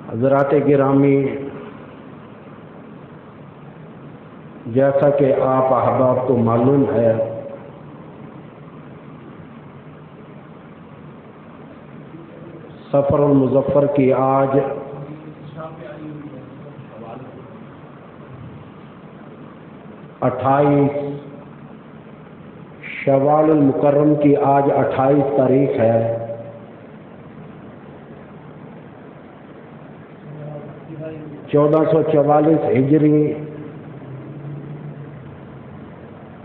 حضرات گرامی، جیسا کہ آپ احباب کو معلوم ہے، سفر المظفر کی آج 28 شوال المکرم کی آج 28 تاریخ ہے۔ چودہ 1444 ہجری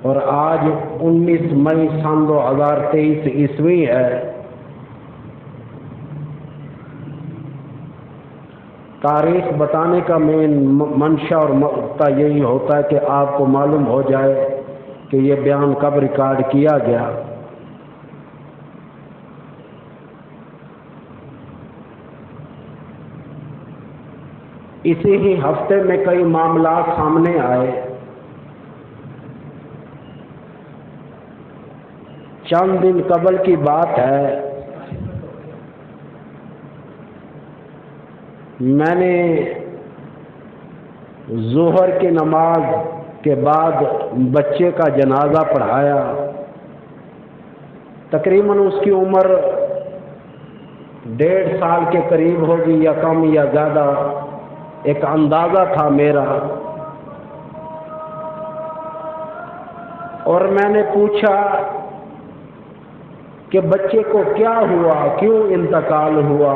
اور آج 19 مئی سن 2023 عیسوی ہے۔ تاریخ بتانے کا مین منشا اور مقصد یہی ہوتا ہے کہ آپ کو معلوم ہو جائے کہ یہ بیان کب ریکارڈ کیا گیا۔ اسی ہی ہفتے میں کئی معاملات سامنے آئے۔ چند دن قبل کی بات ہے، میں نے ظہر کی نماز کے بعد بچے کا جنازہ پڑھایا۔ تقریباً اس کی عمر 1.5 سال کے قریب ہوگی، یا کم یا زیادہ، ایک اندازہ تھا میرا۔ اور میں نے پوچھا کہ بچے کو کیا ہوا، کیوں انتقال ہوا؟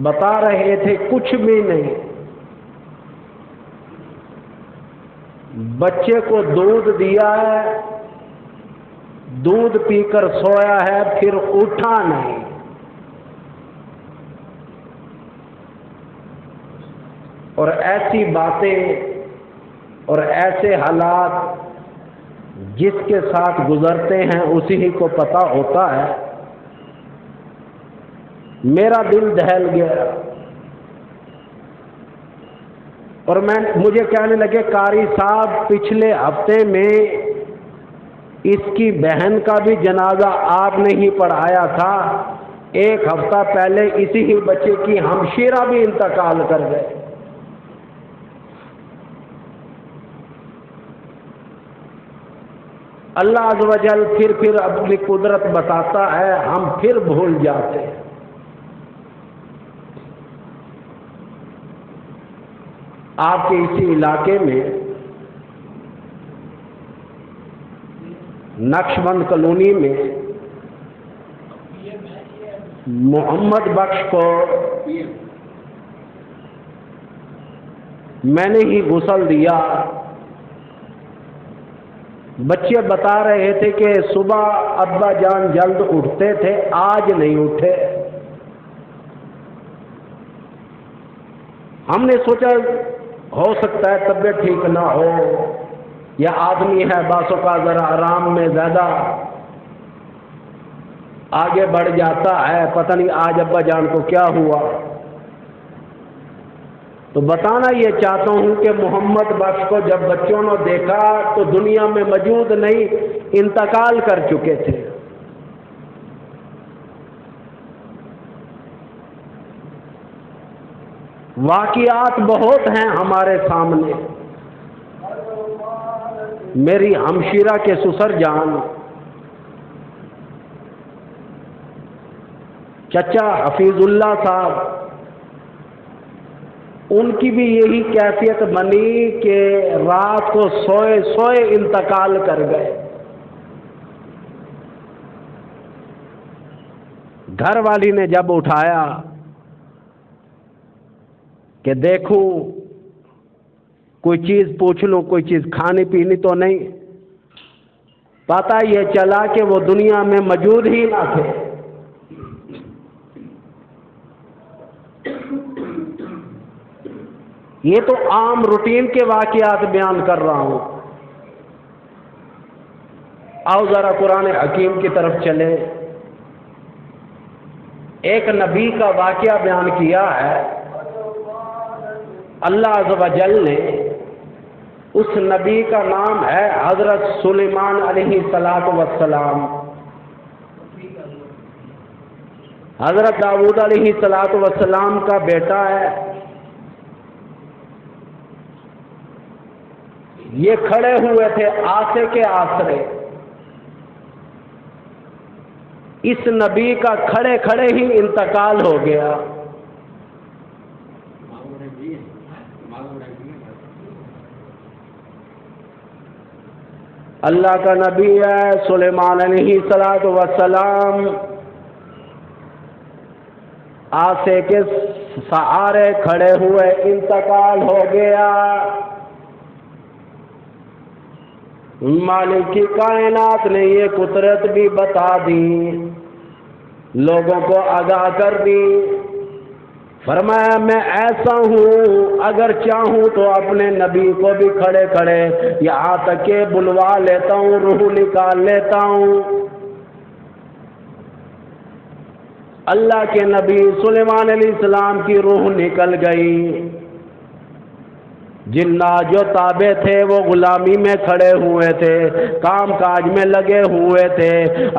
بتا رہے تھے کچھ بھی نہیں، بچے کو دودھ دیا ہے، دودھ پی کر سویا ہے، پھر اٹھا نہیں۔ اور ایسی باتیں اور ایسے حالات جس کے ساتھ گزرتے ہیں اسی کو پتہ ہوتا ہے۔ میرا دل دہل گیا اور مجھے کہنے لگے، قاری صاحب پچھلے ہفتے میں اس کی بہن کا بھی جنازہ آپ نے ہی پڑھایا تھا، 1 ہفتہ پہلے اسی ہی بچے کی ہمشیرہ بھی انتقال کر گئے۔ اللہ عز و جل پھر اپنی قدرت بتاتا ہے، ہم پھر بھول جاتے ہیں۔ آپ کے اسی علاقے میں نقش بند کالونی میں محمد بخش کو میں نے ہی غسل دیا۔ بچے بتا رہے تھے کہ صبح ابا جان جلد اٹھتے تھے، آج نہیں اٹھے۔ ہم نے سوچا ہو سکتا ہے طبیعت ٹھیک نہ ہو، یا آدمی ہے باسوں کا ذرا آرام میں زیادہ آگے بڑھ جاتا ہے، پتہ نہیں آج ابا جان کو کیا ہوا۔ تو بتانا یہ چاہتا ہوں کہ محمد بخش کو جب بچوں نے دیکھا تو دنیا میں موجود نہیں، انتقال کر چکے تھے۔ واقعات بہت ہیں ہمارے سامنے۔ میری ہمشیرہ کے سسر جان چچا حفیظ اللہ صاحب، ان کی بھی یہی کیفیت بنی کہ رات کو سوئے سوئے انتقال کر گئے۔ گھر والی نے جب اٹھایا کہ دیکھوں کوئی چیز پوچھ لوں، کوئی چیز کھانی پینی تو نہیں، پتہ یہ چلا کہ وہ دنیا میں موجود ہی نہ تھے۔ یہ تو عام روٹین کے واقعات بیان کر رہا ہوں۔ آؤ ذرا قرآن حکیم کی طرف چلے۔ ایک نبی کا واقعہ بیان کیا ہے اللہ عز و جل نے۔ اس نبی کا نام ہے حضرت سلیمان علیہ السلام۔ حضرت داؤد علیہ السلام کا بیٹا ہے. یہ کھڑے ہوئے تھے آسے کے آسرے. اس نبی کا کھڑے کھڑے ہی انتقال ہو گیا. اللہ کا نبی ہے سلیمان علیہ السلام، آسے کے سہارے کھڑے ہوئے انتقال ہو گیا. مالک کی کائنات نے یہ قدرت بھی بتا دی، لوگوں کو آگاہ کر دی. فرمایا میں ایسا ہوں اگر چاہوں تو اپنے نبی کو بھی کھڑے کھڑے یہاں تک کہ بلوا لیتا ہوں، روح نکال لیتا ہوں. اللہ کے نبی سلیمان علیہ السلام کی روح نکل گئی. جنات جو تابع تھے وہ غلامی میں کھڑے ہوئے تھے، کام کاج میں لگے ہوئے تھے.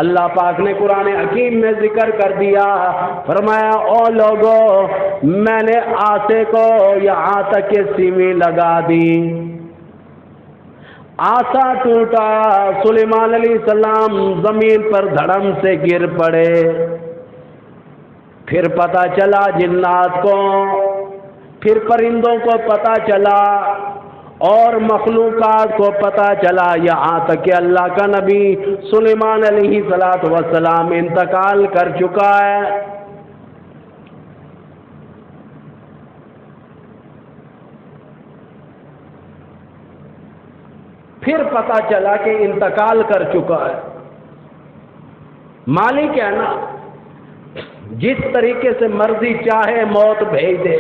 اللہ پاک نے قرآن حکیم میں ذکر کر دیا، فرمایا او لوگو میں نے آسے کو یہاں تک کہ سیمی لگا دی. آسا ٹوٹا، سلیمان علیہ السلام زمین پر دھڑم سے گر پڑے. پھر پتہ چلا جنات کو، پھر پرندوں کو پتہ چلا اور مخلوقات کو پتہ چلا، یہاں تک کہ اللہ کا نبی سلیمان علیہ السلام انتقال کر چکا ہے. پھر پتہ چلا کہ انتقال کر چکا ہے. مالک ہے نا، جس طریقے سے مرضی چاہے موت بھیج دے.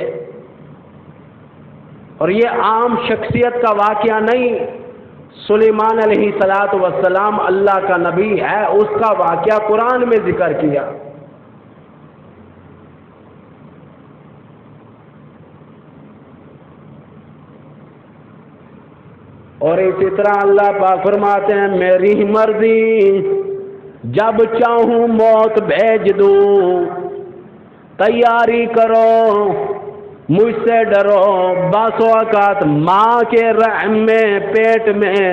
اور یہ عام شخصیت کا واقعہ نہیں، سلیمان علیہ السلام اللہ کا نبی ہے، اس کا واقعہ قرآن میں ذکر کیا. اور اسی طرح اللہ پاک فرماتے ہیں میری مرضی، جب چاہوں موت بھیج دوں. تیاری کرو، مجھ سے ڈرو. بعض اوقات ماں کے رحم میں، پیٹ میں،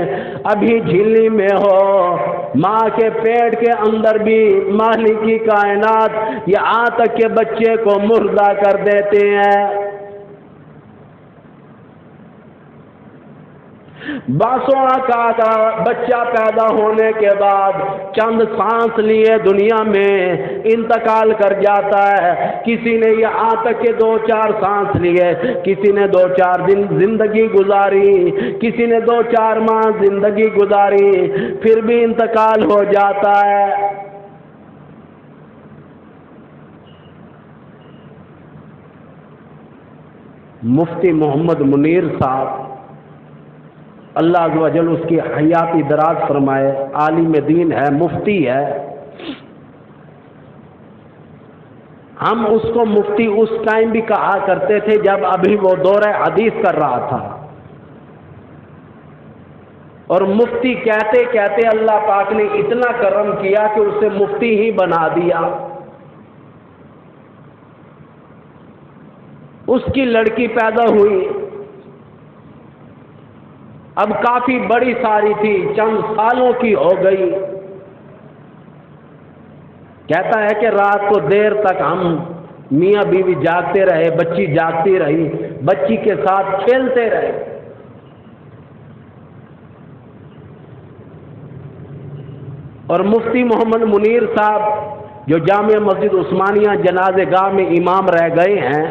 ابھی جھلی میں ہو، ماں کے پیٹ کے اندر بھی مالک کی کائنات یہاں تک کہ بچے کو مردہ کر دیتے ہیں. بعض اوقات بچہ پیدا ہونے کے بعد چند سانس لیے دنیا میں انتقال کر جاتا ہے. کسی نے یہاں تک کہ 2-4 سانس لیے، کسی نے 2-4 دن زندگی گزاری، کسی نے 2-4 ماہ زندگی گزاری، پھر بھی انتقال ہو جاتا ہے. مفتی محمد منیر صاحب اللہ عز و جل اس کی حیاتی دراز فرمائے، عالم دین ہے، مفتی ہے. ہم اس کو مفتی اس ٹائم بھی کہا کرتے تھے جب ابھی وہ دورہ حدیث کر رہا تھا. اور مفتی کہتے کہتے اللہ پاک نے اتنا کرم کیا کہ اسے مفتی ہی بنا دیا. اس کی لڑکی پیدا ہوئی، اب کافی بڑی ساری تھی، چند سالوں کی ہو گئی. کہتا ہے کہ رات کو دیر تک ہم میاں بیوی جاگتے رہے، بچی جاگتی رہی، بچی کے ساتھ کھیلتے رہے. اور مفتی محمد منیر صاحب جو جامع مسجد عثمانیہ جنازہ گاہ میں امام رہ گئے ہیں،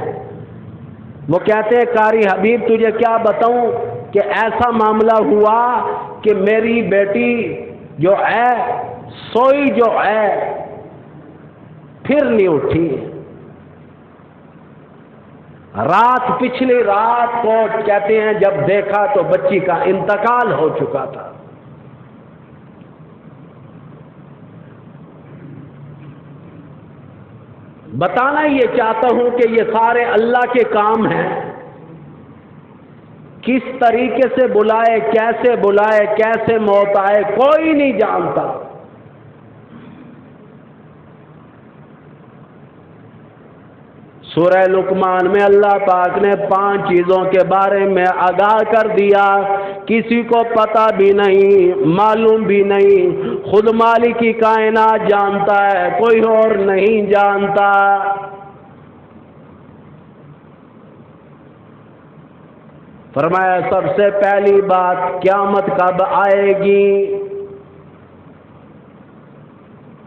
وہ کہتے ہیں قاری حبیب تجھے کیا بتاؤں کہ ایسا معاملہ ہوا کہ میری بیٹی جو ہے سوئی جو ہے پھر نہیں اٹھی. رات پچھلی رات کو کہتے ہیں جب دیکھا تو بچی کا انتقال ہو چکا تھا. بتانا یہ چاہتا ہوں کہ یہ سارے اللہ کے کام ہیں. کس طریقے سے بلائے، کیسے موت آئے کوئی نہیں جانتا. سورہ لقمان میں اللہ پاک نے 5 چیزوں کے بارے میں آگاہ کر دیا، کسی کو پتہ بھی نہیں، معلوم بھی نہیں، خود مالک کی کائنات جانتا ہے، کوئی اور نہیں جانتا۔ فرمایا سب سے پہلی بات، قیامت کب آئے گی؟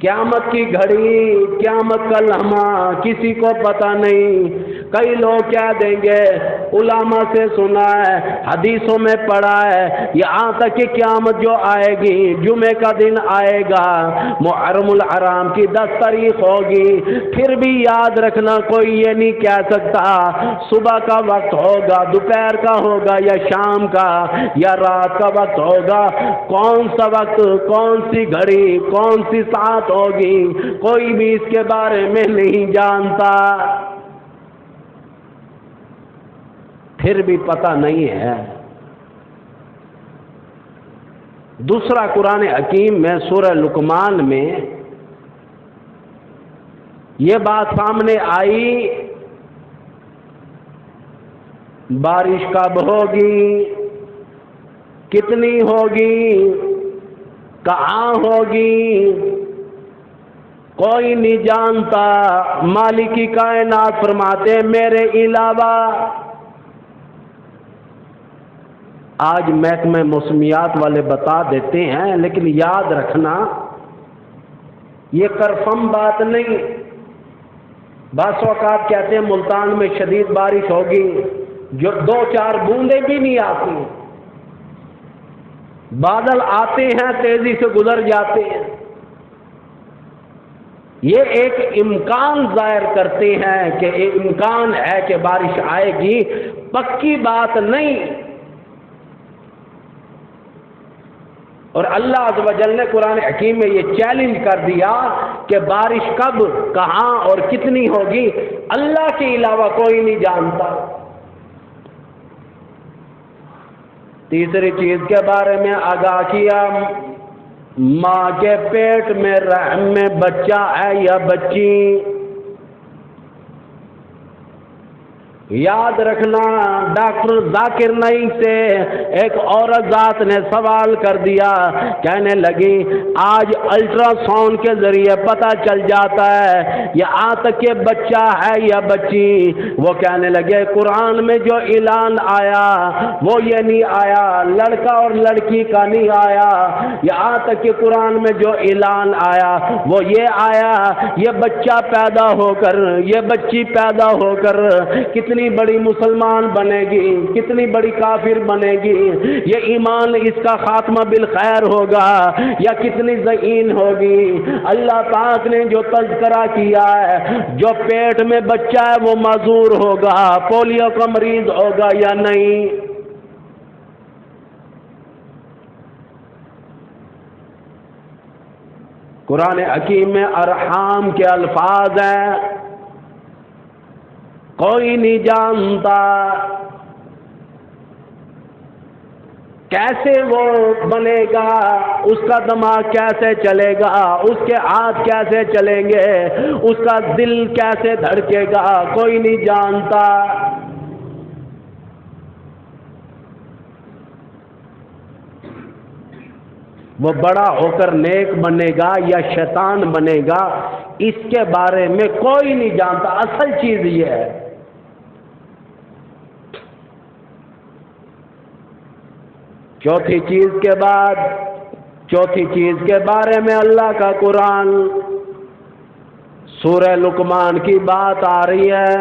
قیامت کی گھڑی، قیامت کا لمحہ کسی کو پتہ نہیں۔ کئی لوگ کہہ دیں گے علماء سے سنا ہے، حدیثوں میں پڑھا ہے، یہاں تک کہ قیامت جو آئے گی جمعے کا دن آئے گا، محرم الحرام کی 10 تاریخ ہوگی۔ پھر بھی یاد رکھنا کوئی یہ نہیں کہہ سکتا صبح کا وقت ہوگا، دوپہر کا ہوگا، یا شام کا یا رات کا وقت ہوگا، کون سا وقت، کون سی گھڑی، کون سی ساعت ہوگی، کوئی بھی اس کے بارے میں نہیں جانتا۔ پھر بھی پتہ نہیں ہے۔ دوسرا، قرآن حکیم میں سورہ لقمان میں یہ بات سامنے آئی، بارش کب ہوگی، کتنی ہوگی، کہاں ہوگی، کوئی نہیں جانتا۔ مالک کی کائنات فرماتے میرے علاوہ۔ آج محکمہ موسمیات والے بتا دیتے ہیں، لیکن یاد رکھنا یہ کنفرم بات نہیں۔ بعض اوقات کہتے ہیں ملتان میں شدید بارش ہوگی، جو 2-4 بوندیں بھی نہیں آتی، بادل آتے ہیں تیزی سے گزر جاتے ہیں۔ یہ ایک امکان ظاہر کرتے ہیں کہ ایک امکان ہے کہ بارش آئے گی، پکی بات نہیں۔ اور اللہ عز و جل نے قرآن حکیم میں یہ چیلنج کر دیا کہ بارش کب، کہاں اور کتنی ہوگی اللہ کے علاوہ کوئی نہیں جانتا۔ تیسری چیز کے بارے میں آگاہ کیا، ماں کے پیٹ میں رحم میں بچہ ہے یا بچی۔ یاد رکھنا، ڈاکٹر ذاکر نائک سے ایک عورت ذات نے سوال کر دیا، کہنے لگی آج الٹرا ساؤنڈ کے ذریعے پتہ چل جاتا ہے یہاں تک کہ بچہ ہے یا بچی۔ وہ کہنے لگے قرآن میں جو اعلان آیا وہ یہ نہیں آیا، لڑکا اور لڑکی کا نہیں آیا، یہاں تک کہ قرآن میں جو اعلان آیا وہ یہ آیا، یہ بچہ پیدا ہو کر، یہ بچی پیدا ہو کر کتنی بڑی مسلمان بنے گی، کتنی بڑی کافر بنے گی، یہ ایمان اس کا خاتمہ بالخیر ہوگا یا کتنی ذہین ہوگی۔ اللہ پاک نے جو تذکرہ کیا ہے، جو پیٹ میں بچہ ہے وہ معذور ہوگا، پولیو کا مریض ہوگا یا نہیں۔ قرآن حکیم میں ارحام کے الفاظ ہیں، کوئی نہیں جانتا کیسے وہ بنے گا، اس کا دماغ کیسے چلے گا، اس کے ہاتھ کیسے چلیں گے، اس کا دل کیسے دھڑکے گا، کوئی نہیں جانتا۔ وہ بڑا ہو کر نیک بنے گا یا شیطان بنے گا، اس کے بارے میں کوئی نہیں جانتا۔ اصل چیز یہ ہے۔ چوتھی چیز کے بارے میں اللہ کا قرآن سورہ لقمان کی بات آ رہی ہے،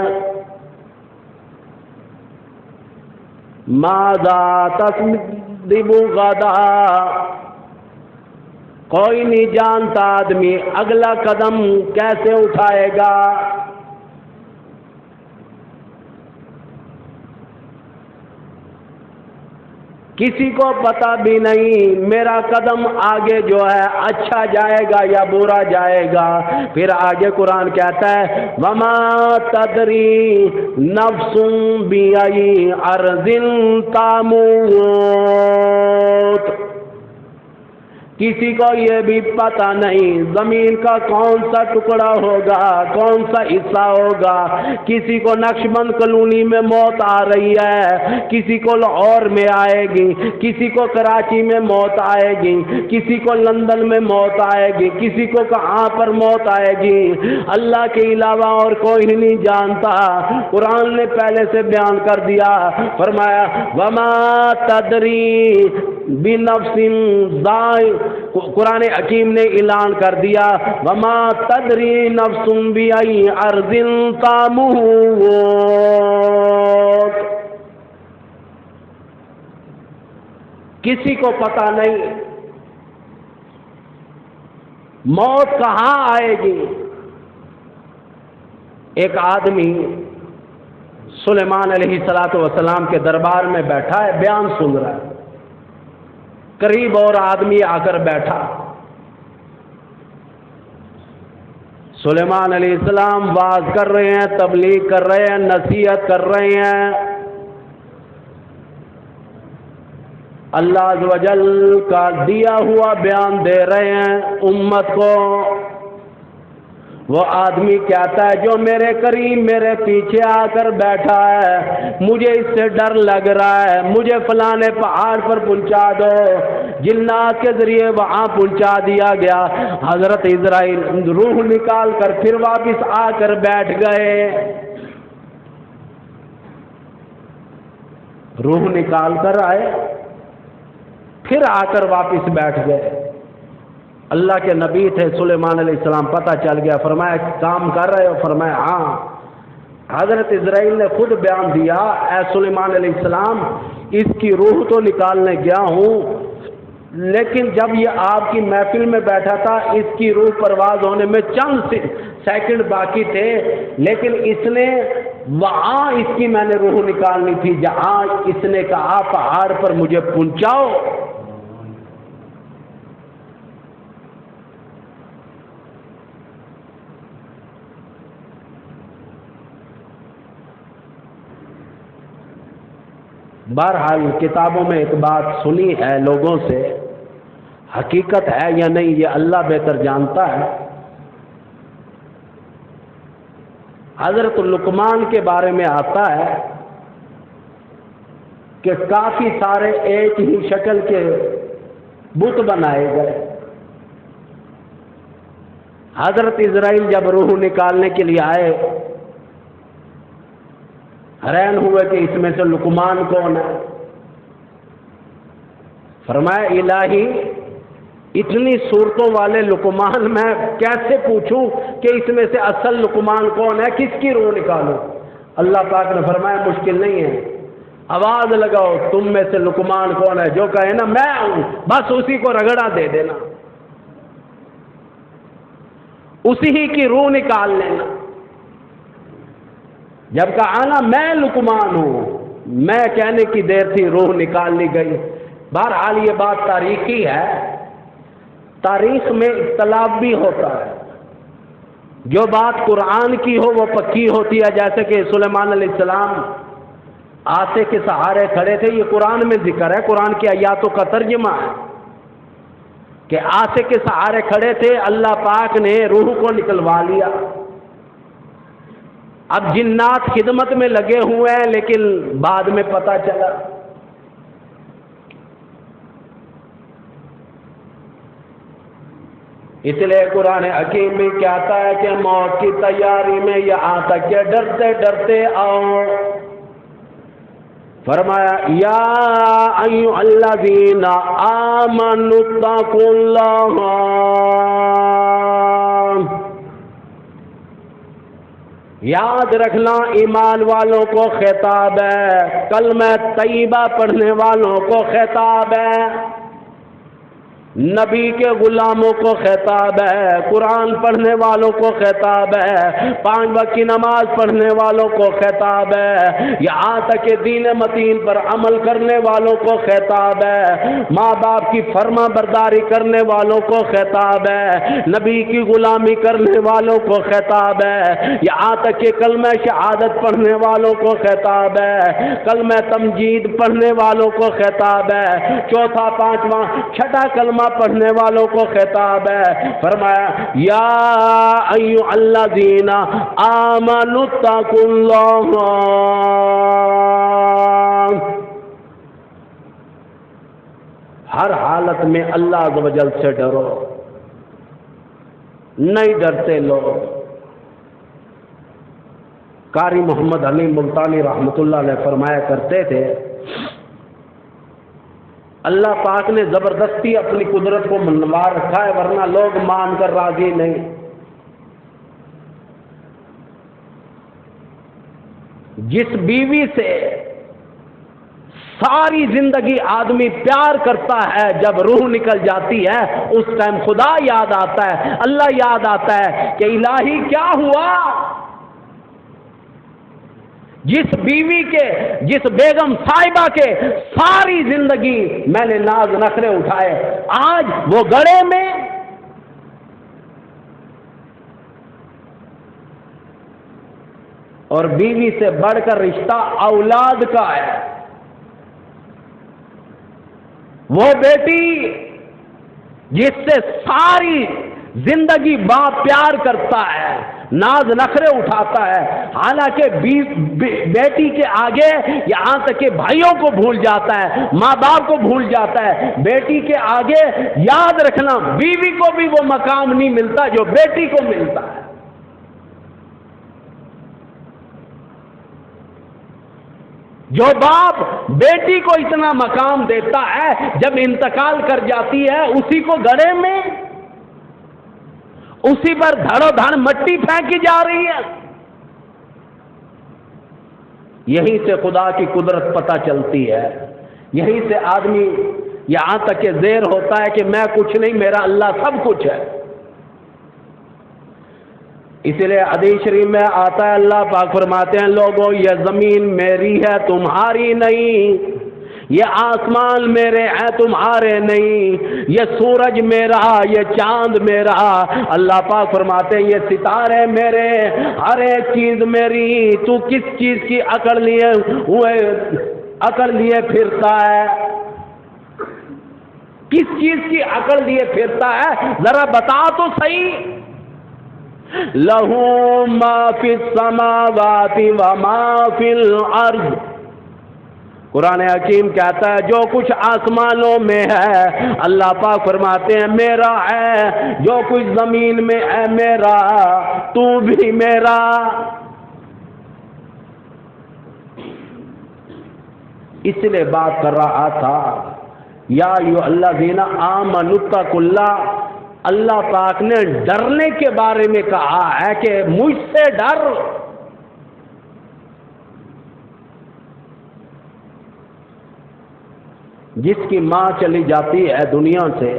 ماذا تکذب غدا، کوئی نہیں جانتا آدمی اگلا قدم کیسے اٹھائے گا۔ کسی کو پتہ بھی نہیں میرا قدم آگے جو ہے اچھا جائے گا یا برا جائے گا۔ پھر آگے قرآن کہتا ہے وما تدری نفس بأی ارض تموت، کسی کو یہ بھی پتہ نہیں زمین کا کون سا ٹکڑا ہوگا، کون سا حصہ ہوگا۔ کسی کو نقش بند کالونی میں موت آ رہی ہے، کسی کو لاہور میں آئے گی، کسی کو کراچی میں موت آئے گی، کسی کو لندن میں موت آئے گی، کسی کو کہاں پر موت آئے گی، اللہ کے علاوہ اور کوئی نہیں جانتا۔ قرآن نے پہلے سے بیان کر دیا، فرمایا وما تدری بنفس ذائق، قرآن حکیم نے اعلان کر دیا وما تدری نفس بأی ارض تموت، کسی کو پتہ نہیں موت کہاں آئے گی۔ ایک آدمی سلیمان علیہ السلام کے دربار میں بیٹھا ہے، بیان سن رہا ہے، قریب اور آدمی آ کر بیٹھا۔ سلیمان علیہ السلام واز کر رہے ہیں، تبلیغ کر رہے ہیں، نصیحت کر رہے ہیں، اللہ عز و جل کا دیا ہوا بیان دے رہے ہیں امت کو۔ وہ آدمی کہتا ہے جو میرے قریب میرے پیچھے آ کر بیٹھا ہے، مجھے اس سے ڈر لگ رہا ہے، مجھے فلانے پہاڑ پر پہنچا دو۔ جنات کے ذریعے وہاں پہنچا دیا گیا۔ حضرت عزرائیل روح نکال کر پھر واپس آ کر بیٹھ گئے، روح نکال کر آئے، پھر آ کر واپس بیٹھ گئے۔ اللہ کے نبی تھے سلیمان علیہ السلام، پتہ چل گیا، فرمایا کام کر رہے ہو؟ فرمایا ہاں۔ حضرت عزرائیل نے خود بیان دیا، اے سلیمان علیہ السلام اس کی روح تو نکالنے گیا ہوں، لیکن جب یہ آپ کی محفل میں بیٹھا تھا اس کی روح پرواز ہونے میں چند سیکنڈ باقی تھے، لیکن اس نے وہاں اس کی میں نے روح نکالنی تھی جہاں اس نے کہا پہاڑ پر مجھے پہنچاؤ۔ بہرحال کتابوں میں ایک بات سنی ہے لوگوں سے، حقیقت ہے یا نہیں یہ اللہ بہتر جانتا ہے۔ حضرت لقمان کے بارے میں آتا ہے کہ کافی سارے ایک ہی شکل کے بت بنائے گئے۔ حضرت عزرائیل جب روح نکالنے کے لیے آئے، حیران ہوئے کہ اس میں سے لقمان کون ہے۔ فرمایا الہی اتنی صورتوں والے لقمان میں کیسے پوچھوں کہ اس میں سے اصل لقمان کون ہے، کس کی روح نکالوں؟ اللہ پاک نے فرمایا مشکل نہیں ہے، آواز لگاؤ تم میں سے لقمان کون ہے، جو کہے نا میں ہوں بس اسی کو رگڑا دے دینا، اسی ہی کی روح نکال لینا۔ جب کہا نا میں لقمان ہوں، میں کہنے کی دیر تھی روح نکال لی گئی۔ بہرحال یہ بات تاریخی ہے، تاریخ میں اختلاف بھی ہوتا ہے، جو بات قرآن کی ہو وہ پکی ہوتی ہے، جیسے کہ سلیمان علیہ السلام آسے کے سہارے کھڑے تھے، یہ قرآن میں ذکر ہے، قرآن کی آیاتوں کا ترجمہ ہے کہ آسے کے سہارے کھڑے تھے، اللہ پاک نے روح کو نکلوا لیا۔ اب جنات خدمت میں لگے ہوئے ہیں، لیکن بعد میں پتہ چلا اس لیے قرآن حکیم میں کہتا ہے کہ موت کی تیاری میں یہاں تک کہ ڈرتے ڈرتے آؤ۔ فرمایا یا ایھا الذین آمنوا اتقوا اللہ، یاد رکھنا ایمان والوں کو خطاب ہے، کلمہ طیبہ پڑھنے والوں کو خطاب ہے، نبی کے غلاموں کو خطاب ہے، قرآن پڑھنے والوں کو خطاب ہے، 5 وقت کی نماز پڑھنے والوں کو خطاب ہے، یہاں تک کہ دین متین پر عمل کرنے والوں کو خطاب ہے، ماں باپ کی فرما برداری کرنے والوں کو خطاب ہے، نبی کی غلامی کرنے والوں کو خطاب ہے، یہاں تک کہ کلمہ شہادت پڑھنے والوں کو خطاب ہے، کلمہ تمجید پڑھنے والوں کو خطاب ہے، چوتھا 5واں 6واں کلمہ کلمہ پڑھنے والوں کو خطاب ہے، فرمایا یا ایھا الذین آمنوا اتقوا اللہ، ہر حالت میں اللہ عز و جل سے ڈرو، نہیں ڈرتے لوگ۔ قاری محمد علی ملتانی رحمۃ اللہ علیہ فرمایا کرتے تھے، اللہ پاک نے زبردستی اپنی قدرت کو منوا رکھا ہے، ورنہ لوگ مان کر راضی نہیں۔ جس بیوی سے ساری زندگی آدمی پیار کرتا ہے، جب روح نکل جاتی ہے اس ٹائم خدا یاد آتا ہے، اللہ یاد آتا ہے کہ الہی کیا ہوا؟ جس بیوی کے، جس بیگم صاحبہ کے ساری زندگی میں نے ناز نخرے اٹھائے، آج وہ گڑے میں۔ اور بیوی سے بڑھ کر رشتہ اولاد کا ہے، وہ بیٹی جس سے ساری زندگی باپ پیار کرتا ہے، ناز نخرے اٹھاتا ہے، حالانکہ بیٹی کے آگے یہاں تک کہ بھائیوں کو بھول جاتا ہے، ماں باپ کو بھول جاتا ہے، بیٹی کے آگے یاد رکھنا بیوی کو بھی وہ مقام نہیں ملتا جو بیٹی کو ملتا ہے۔ جو باپ بیٹی کو اتنا مقام دیتا ہے، جب انتقال کر جاتی ہے اسی کو گڑھے میں، اسی پر دھڑو دھڑ مٹی پھینکی جا رہی ہے۔ یہیں سے خدا کی قدرت پتہ چلتی ہے، یہیں سے آدمی یہاں تک کہ زیر ہوتا ہے کہ میں کچھ نہیں، میرا اللہ سب کچھ ہے۔ اس لیے حدیث شریف میں آتا ہے، اللہ پاک فرماتے ہیں لوگوں یہ زمین میری ہے تمہاری نہیں، یہ آسمان میرے ہیں تمہارے نہیں، یہ سورج میرا، یہ چاند میرا۔ اللہ پاک فرماتے ہیں یہ ستارے میرے، ہر ایک چیز میری۔ تو کس چیز کی عقل لیے پھرتا ہے؟ کس چیز کی عقل لیے پھرتا ہے؟ ذرا بتا تو صحیح۔ لَهُ مَا فِي السَّمَاوَاتِ وَمَا فِي الْأَرْضِ، قرآن حکیم کہتا ہے جو کچھ آسمانوں میں ہے اللہ پاک فرماتے ہیں میرا ہے، جو کچھ زمین میں ہے میرا، تو بھی میرا۔ اس لیے بات کر رہا تھا یا ایھا الذین آمنوا اتقوا اللہ، اللہ پاک نے ڈرنے کے بارے میں کہا ہے کہ مجھ سے ڈر۔ جس کی ماں چلی جاتی ہے دنیا سے،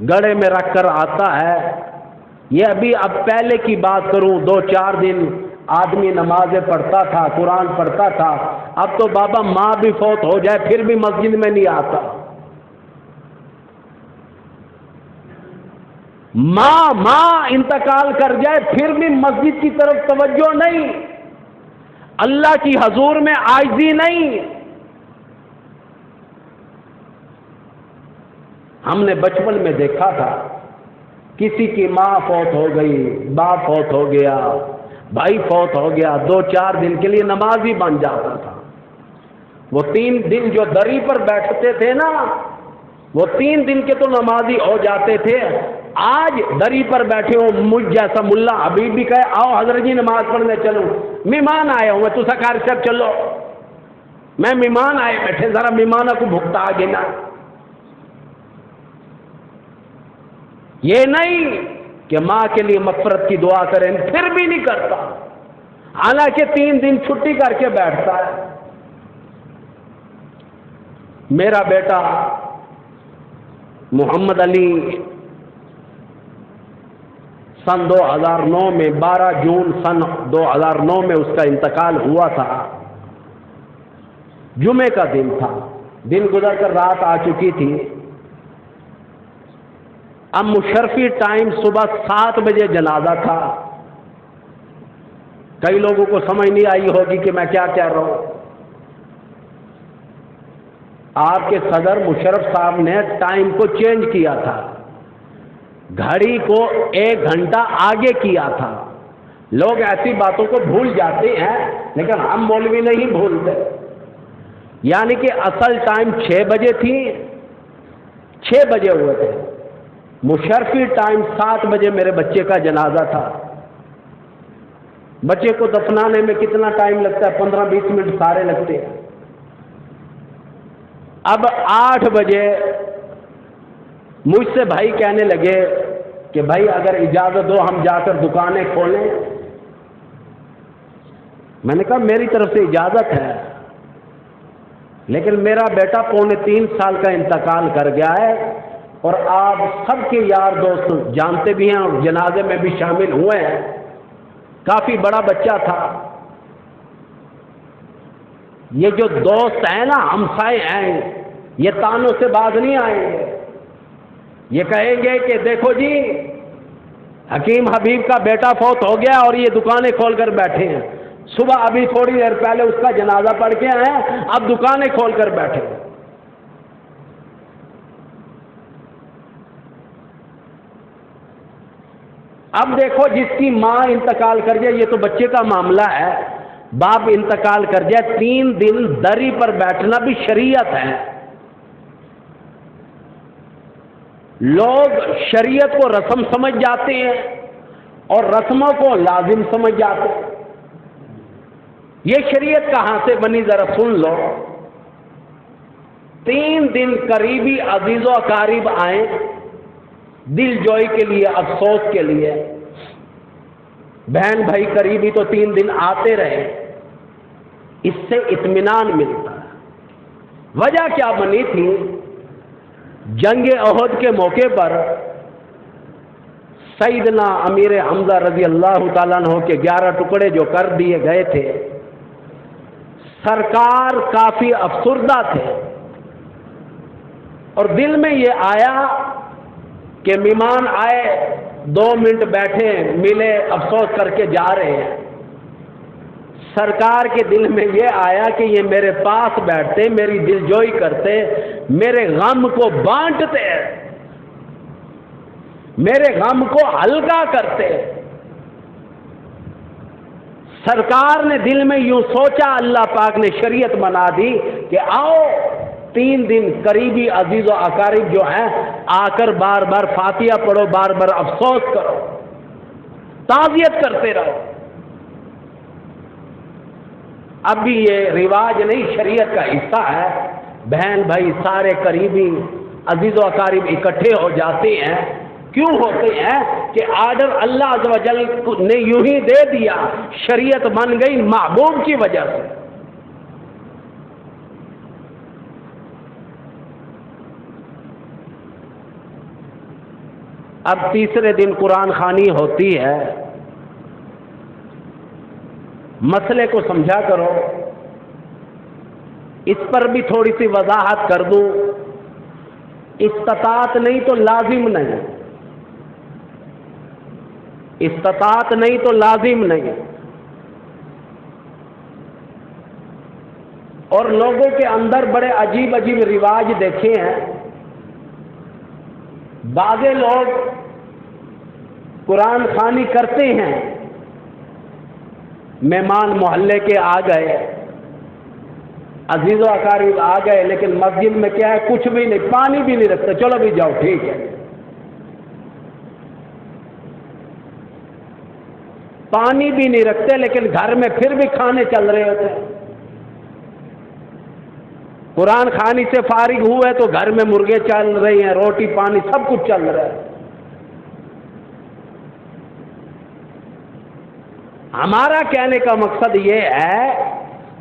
گڑھے میں رکھ کر آتا ہے، یہ ابھی اب پہلے کی بات کروں 2-4 دن آدمی نمازیں پڑھتا تھا، قرآن پڑھتا تھا، اب تو بابا ماں بھی فوت ہو جائے پھر بھی مسجد میں نہیں آتا۔ ماں انتقال کر جائے پھر بھی مسجد کی طرف توجہ نہیں، اللہ کی حضور میں عاجزی نہیں۔ ہم نے بچپن میں دیکھا تھا کسی کی ماں فوت ہو گئی، باپ فوت ہو گیا، بھائی فوت ہو گیا، 2-4 دن کے لیے نمازی بن جاتا تھا۔ وہ 3 دن جو دری پر بیٹھتے تھے نا، وہ 3 دن کے تو نمازی ہو جاتے تھے۔ آج دری پر بیٹھے ہو، مجھ جیسا ملا حبیب بھی کہے آؤ حضرت جی نماز پڑھنے چلو، مہمان آئے ہوں تو سکار صاحب چلو، میں مہمان آئے بیٹھے ذرا مہمانوں کو بھگتا گنا۔ یہ نہیں کہ ماں کے لیے مغفرت کی دعا کریں، پھر بھی نہیں کرتا، حالانکہ 3 دن چھٹی کر کے بیٹھتا ہے۔ میرا بیٹا محمد علی سن 2009 میں 12 جون سن 2009 میں اس کا انتقال ہوا تھا۔ جمعے کا دن تھا، دن گزر کر رات آ چکی تھی۔ اب مشرفی ٹائم صبح 7 بجے جنازہ تھا۔ کئی لوگوں کو سمجھ نہیں آئی ہوگی کہ میں کیا کہہ رہا ہوں۔ آپ کے صدر مشرف صاحب نے ٹائم کو چینج کیا تھا، گھڑی کو 1 گھنٹہ آگے کیا تھا۔ لوگ ایسی باتوں کو بھول جاتے ہیں لیکن ہم مولوی نہیں بھولتے۔ یعنی کہ اصل ٹائم 6 بجے تھی، 6 بجے ہوئے تھے، مشرفی ٹائم 7 بجے میرے بچے کا جنازہ تھا۔ بچے کو دفنانے میں کتنا ٹائم لگتا ہے؟ 15-20 منٹ سارے لگتے ہیں۔ اب 8 بجے مجھ سے بھائی کہنے لگے کہ بھائی اگر اجازت دو ہم جا کر دکانیں کھولیں۔ میں نے کہا میری طرف سے اجازت ہے، لیکن میرا بیٹا 2.25 سال کا انتقال کر گیا ہے، اور آپ سب کے یار دوست جانتے بھی ہیں اور جنازے میں بھی شامل ہوئے ہیں، کافی بڑا بچہ تھا۔ یہ جو دوست ہیں نا، ہمسائے ہیں، یہ تانوں سے باز نہیں آئیں گے۔ یہ کہیں گے کہ دیکھو جی حکیم حبیب کا بیٹا فوت ہو گیا اور یہ دکانیں کھول کر بیٹھے ہیں، صبح ابھی تھوڑی دیر پہلے اس کا جنازہ پڑھ کے آئے ہیں، اب دکانیں کھول کر بیٹھے ہیں۔ اب دیکھو جس کی ماں انتقال کر جائے، یہ تو بچے کا معاملہ ہے، باپ انتقال کر جائے، 3 دن دری پر بیٹھنا بھی شریعت ہے۔ لوگ شریعت کو رسم سمجھ جاتے ہیں اور رسموں کو لازم سمجھ جاتے ہیں۔ یہ شریعت کہاں سے بنی ذرا سن لو۔ 3 دن قریبی عزیز و اقارب آئیں دل جوئی کے لیے، افسوس کے لیے۔ بہن بھائی قریبی تو 3 دن آتے رہے، اس سے اطمینان ملتا ہے۔ وجہ کیا بنی تھی؟ جنگ احد کے موقع پر سیدنا امیر حمزہ رضی اللہ تعالیٰ عنہ کے 11 ٹکڑے جو کر دیے گئے تھے، سرکار کافی افسردہ تھے، اور دل میں یہ آیا کہ مہمان آئے، 2 منٹ بیٹھے، ملے، افسوس کر کے جا رہے ہیں۔ سرکار کے دل میں یہ آیا کہ یہ میرے پاس بیٹھتے، میری دلجوئی کرتے، میرے غم کو بانٹتے، میرے غم کو ہلکا کرتے۔ سرکار نے دل میں یوں سوچا، اللہ پاک نے شریعت بنا دی کہ آؤ 3 دن قریبی عزیز و اقارب جو ہیں آ کر بار بار فاتحہ پڑھو، بار بار افسوس کرو، تعزیت کرتے رہو۔ اب بھی یہ رواج نہیں، شریعت کا حصہ ہے۔ بہن بھائی سارے قریبی عزیز و اقارب اکٹھے ہو جاتے ہیں۔ کیوں ہوتے ہیں؟ کہ آرڈر اللہ عز و جل نے یوں ہی دے دیا، شریعت بن گئی محبوب کی وجہ سے۔ اب تیسرے دن قرآن خوانی ہوتی ہے، مسئلے کو سمجھا کرو۔ اس پر بھی تھوڑی سی وضاحت کر دوں، استطاعت نہیں تو لازم نہیں، استطاعت نہیں تو لازم نہیں۔ اور لوگوں کے اندر بڑے عجیب عجیب رواج دیکھے ہیں۔ بعض لوگ قرآن خوانی کرتے ہیں، مہمان محلے کے آ گئے، عزیز و اقارب آ گئے، لیکن مسجد میں کیا ہے؟ کچھ بھی نہیں، پانی بھی نہیں رکھتے، چلو بھی جاؤ ٹھیک ہے، پانی بھی نہیں رکھتے، لیکن گھر میں پھر بھی کھانے چل رہے ہوتے ہیں۔ قرآن خوانی سے فارغ ہوئے تو گھر میں مرغے چل رہے ہیں، روٹی پانی سب کچھ چل رہا ہے۔ ہمارا کہنے کا مقصد یہ ہے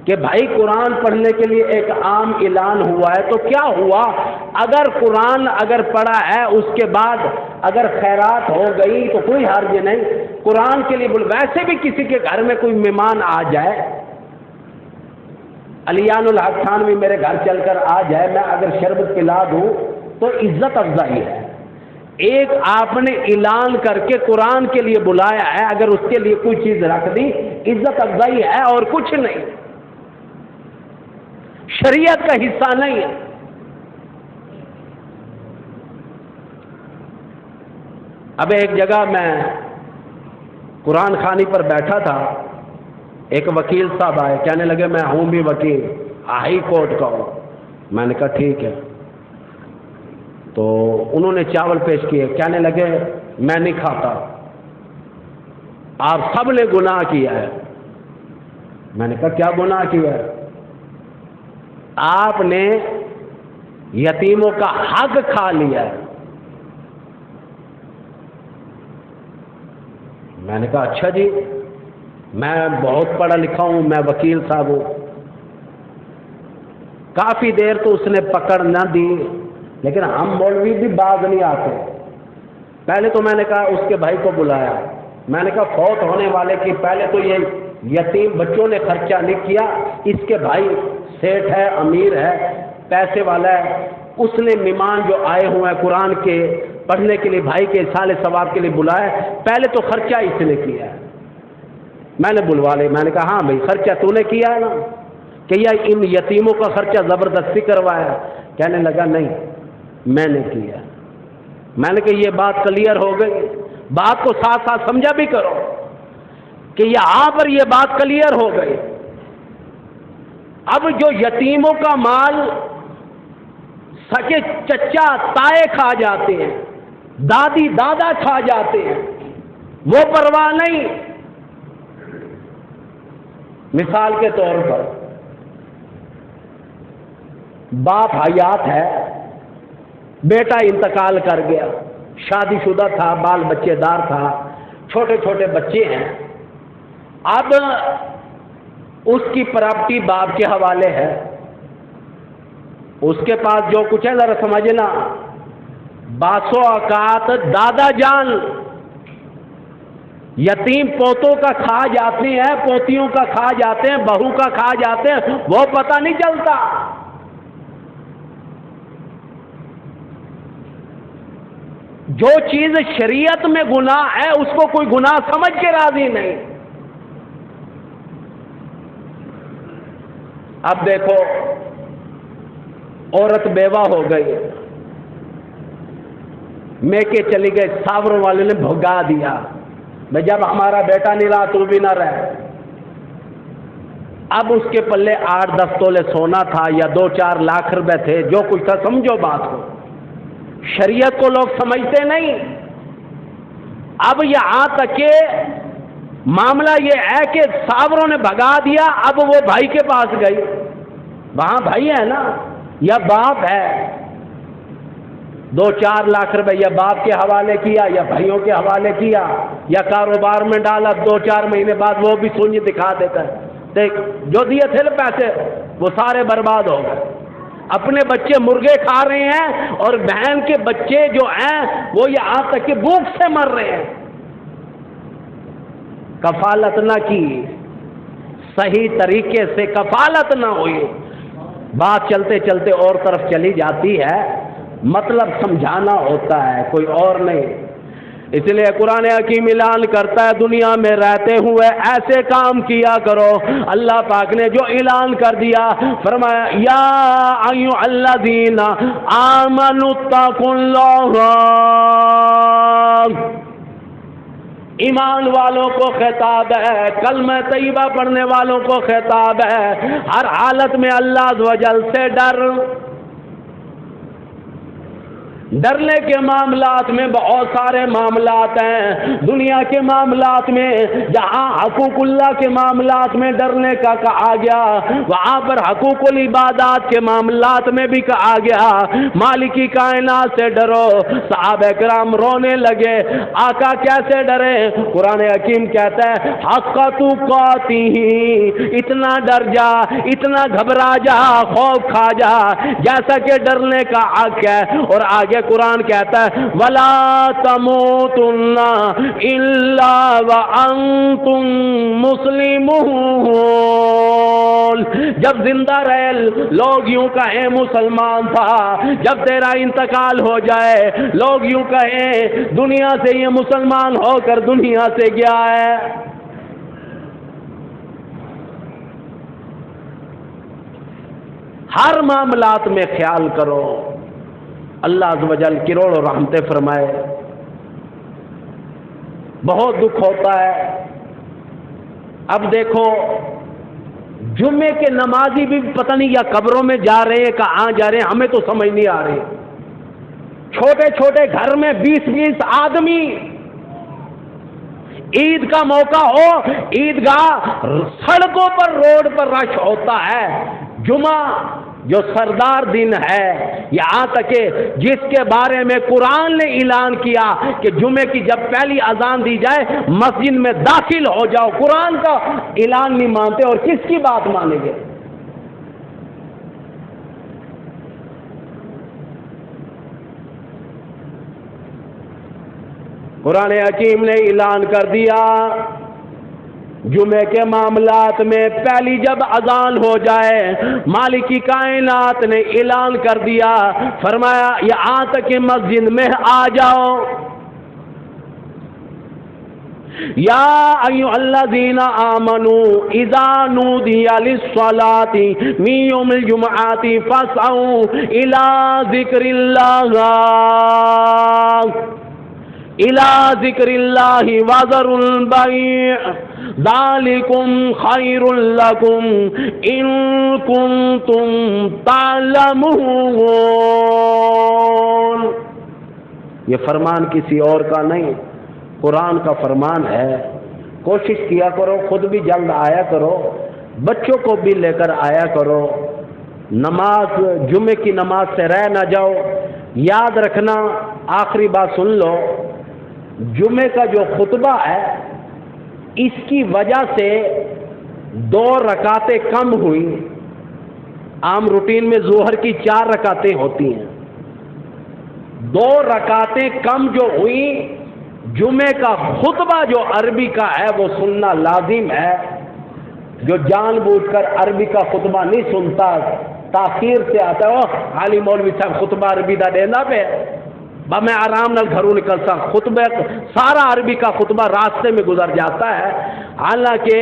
کہ بھائی قرآن پڑھنے کے لیے ایک عام اعلان ہوا ہے تو کیا ہوا؟ اگر قرآن اگر پڑھا ہے اس کے بعد اگر خیرات ہو گئی تو کوئی حرج نہیں۔ قرآن کے لیے ویسے بھی کسی کے گھر میں کوئی مہمان آ جائے، علیان الحق تھانوی میرے گھر چل کر آ جائے، میں اگر شربت پلا دوں تو عزت افزائی ہے۔ ایک آپ نے اعلان کر کے قرآن کے لیے بلایا ہے، اگر اس کے لیے کوئی چیز رکھ دی، عزت افزائی ہے اور کچھ نہیں، شریعت کا حصہ نہیں ہے۔ اب ایک جگہ میں قرآن خوانی پر بیٹھا تھا، ایک وکیل صاحب آئے، کہنے لگے میں ہوں بھی وکیل، ہائی کورٹ کا ہوں۔ میں نے کہا ٹھیک ہے۔ تو انہوں نے چاول پیش کیے، کہنے لگے میں نہیں کھاتا، آپ سب نے گناہ کیا ہے۔ میں نے کہا کیا گناہ کیا ہے؟ آپ نے یتیموں کا حق کھا لیا ہے۔ میں نے کہا اچھا جی، میں بہت پڑھا لکھا ہوں، میں وکیل صاحب ہوں۔ کافی دیر تو اس نے پکڑ نہ دی، لیکن ہم مولوی بھی باز نہیں آتے۔ پہلے تو میں نے کہا اس کے بھائی کو بلایا، میں نے کہا فوت ہونے والے کی پہلے تو یہ یتیم بچوں نے خرچہ نہیں کیا، اس کے بھائی سیٹھ ہے، امیر ہے، پیسے والا ہے، اس نے مہمان جو آئے ہوئے ہیں قرآن کے پڑھنے کے لیے، بھائی کے اصال ثواب کے لیے بلایا، پہلے تو خرچہ اس نے کیا ہے۔ میں نے بلوا لے، میں نے کہا ہاں بھائی خرچہ تو نے کیا ہے نا، کہ یہ ان یتیموں کا خرچہ زبردستی کروایا؟ کہنے لگا نہیں میں نے کیا۔ میں نے کہا یہ بات کلیئر ہو گئی، بات کو ساتھ ساتھ سمجھا بھی کرو کہ یہاں پر یہ بات کلیئر ہو گئی۔ اب جو یتیموں کا مال سکے چچا تائے کھا جاتے ہیں، دادی دادا کھا جاتے ہیں، وہ پرواہ نہیں۔ مثال کے طور پر باپ حیات ہے، بیٹا انتقال کر گیا، شادی شدہ تھا، بال بچے دار تھا، چھوٹے چھوٹے بچے ہیں، اب اس کی پراپرٹی باپ کے حوالے ہے، اس کے پاس جو کچھ ہے ذرا سمجھنا، بعض اوقات دادا جان یتیم پوتوں کا کھا جاتے ہیں، پوتیوں کا کھا جاتے ہیں، بہو کا کھا جاتے ہیں، وہ پتہ نہیں چلتا۔ جو چیز شریعت میں گناہ ہے اس کو کوئی گناہ سمجھ کے راضی نہیں۔ اب دیکھو عورت بیوہ ہو گئی، میکے چلی گئی، ساوروں والے نے بھگا دیا، میں جب ہمارا بیٹا نہیں رہا تو بھی نہ رہے۔ اب اس کے پلے 8-10 تولے سونا تھا یا 2-4 لاکھ روپے تھے، جو کچھ تھا، سمجھو بات کو، شریعت کو لوگ سمجھتے نہیں۔ اب یہاں تک کہ معاملہ یہ ہے کہ ساوروں نے بھگا دیا، اب وہ بھائی کے پاس گئی، وہاں بھائی ہے نا یا باپ ہے، 2-4 لاکھ روپے یا باپ کے حوالے کیا یا بھائیوں کے حوالے کیا یا کاروبار میں ڈالا، 2-4 مہینے بعد وہ بھی سونج دکھا دیتا ہے، دیکھ جو دیے تھے پیسے وہ سارے برباد ہو گئے۔ اپنے بچے مرغے کھا رہے ہیں اور بہن کے بچے جو ہیں وہ یہاں تک کہ بھوک سے مر رہے ہیں۔ کفالت نہ کی، صحیح طریقے سے کفالت نہ ہوئی، بات چلتے چلتے اور طرف چلی جاتی ہے، مطلب سمجھانا ہوتا ہے، کوئی اور نہیں۔ اس لیے قرآن حکیم اعلان کرتا ہے دنیا میں رہتے ہوئے ایسے کام کیا کرو۔ اللہ پاک نے جو اعلان کر دیا، فرمایا یا ایھا الذین آمنوا اتقوا اللہ، ایمان والوں کو خطاب ہے، کلمہ طیبہ پڑھنے والوں کو خطاب ہے، ہر حالت میں اللہ عز و جل سے ڈر۔ ڈرنے کے معاملات میں بہت سارے معاملات ہیں، دنیا کے معاملات میں جہاں حقوق اللہ کے معاملات میں ڈرنے کا کہا گیا، وہاں پر حقوق العبادات کے معاملات میں بھی کہا گیا مالکی کائنات سے ڈرو۔ صحابہ کرام رونے لگے، آقا کیسے ڈرے؟ قرآن حکیم کہتا ہے حق تقاتہ، اتنا ڈر جا، اتنا گھبرا جا، خوف کھا جا جیسا کہ ڈرنے کا حق ہے۔ اور آگے قرآن کہتا ہے وَلَا تَمُوتُنَّ إِلَّا وَأَنْتُمْ مُسْلِمُونَ۔ جب زندہ رہے لوگ یوں کہیں مسلمان تھا، جب تیرا انتقال ہو جائے لوگ یوں کہیں دنیا سے یہ مسلمان ہو کر دنیا سے گیا ہے۔ ہر معاملات میں خیال کرو، اللہ عز و جل کروڑوں رحمتیں فرمائے۔ بہت دکھ ہوتا ہے۔ اب دیکھو جمعے کے نمازی بھی پتہ نہیں یا قبروں میں جا رہے ہیں کہاں جا رہے ہیں، ہمیں تو سمجھ نہیں آ رہی۔ چھوٹے چھوٹے گھر میں 20-20 آدمی، عید کا موقع ہو عیدگاہ سڑکوں پر روڈ پر رش ہوتا ہے۔ جمعہ جو سردار دن ہے، یہاں تک کہ جس کے بارے میں قرآن نے اعلان کیا کہ جمعے کی جب پہلی اذان دی جائے مسجد میں داخل ہو جاؤ، قرآن کا اعلان نہیں مانتے اور کس کی بات مانیں گے؟ قرآن حکیم نے اعلان کر دیا جمعے کے معاملات میں پہلی جب اذان ہو جائے، مالک کی کائنات نے اعلان کر دیا، فرمایا یہاں تک کہ مسجد میں آ جاؤ۔ یا ایھا الذین آمنوا اذا نودی للصلاۃ من یوم الجمعۃ فاسعوا الی ذکر اللہ وذروا البیع ذالکم خیر لکم ان کنتم تعلمون۔ یہ فرمان کسی اور کا نہیں، قرآن کا فرمان ہے۔ کوشش کیا کرو، خود بھی جلد آیا کرو، بچوں کو بھی لے کر آیا کرو، نماز جمعے کی نماز سے رہ نہ جاؤ۔ یاد رکھنا، آخری بات سن لو، جمعے کا جو خطبہ ہے اس کی وجہ سے 2 رکعتیں کم ہوئی۔ عام روٹین میں ظہر کی 4 رکعتیں ہوتی ہیں، 2 رکعتیں کم جو ہوئی، جمعے کا خطبہ جو عربی کا ہے وہ سننا لازم ہے۔ جو جان بوجھ کر عربی کا خطبہ نہیں سنتا، تاخیر سے آتا ہے، عالی مولوی صاحب خطبہ عربی دا دینا پہ میں آرام نال گھروں نکلتا، خطبہ سارا عربی کا خطبہ راستے میں گزر جاتا ہے۔ حالانکہ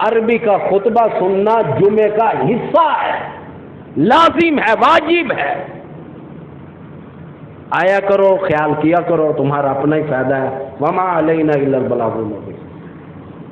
عربی کا خطبہ سننا جمعے کا حصہ ہے، لازم ہے، واجب ہے۔ آیا کرو، خیال کیا کرو، تمہارا اپنا ہی فائدہ ہے۔ وما علینا الا البلاغ المبین۔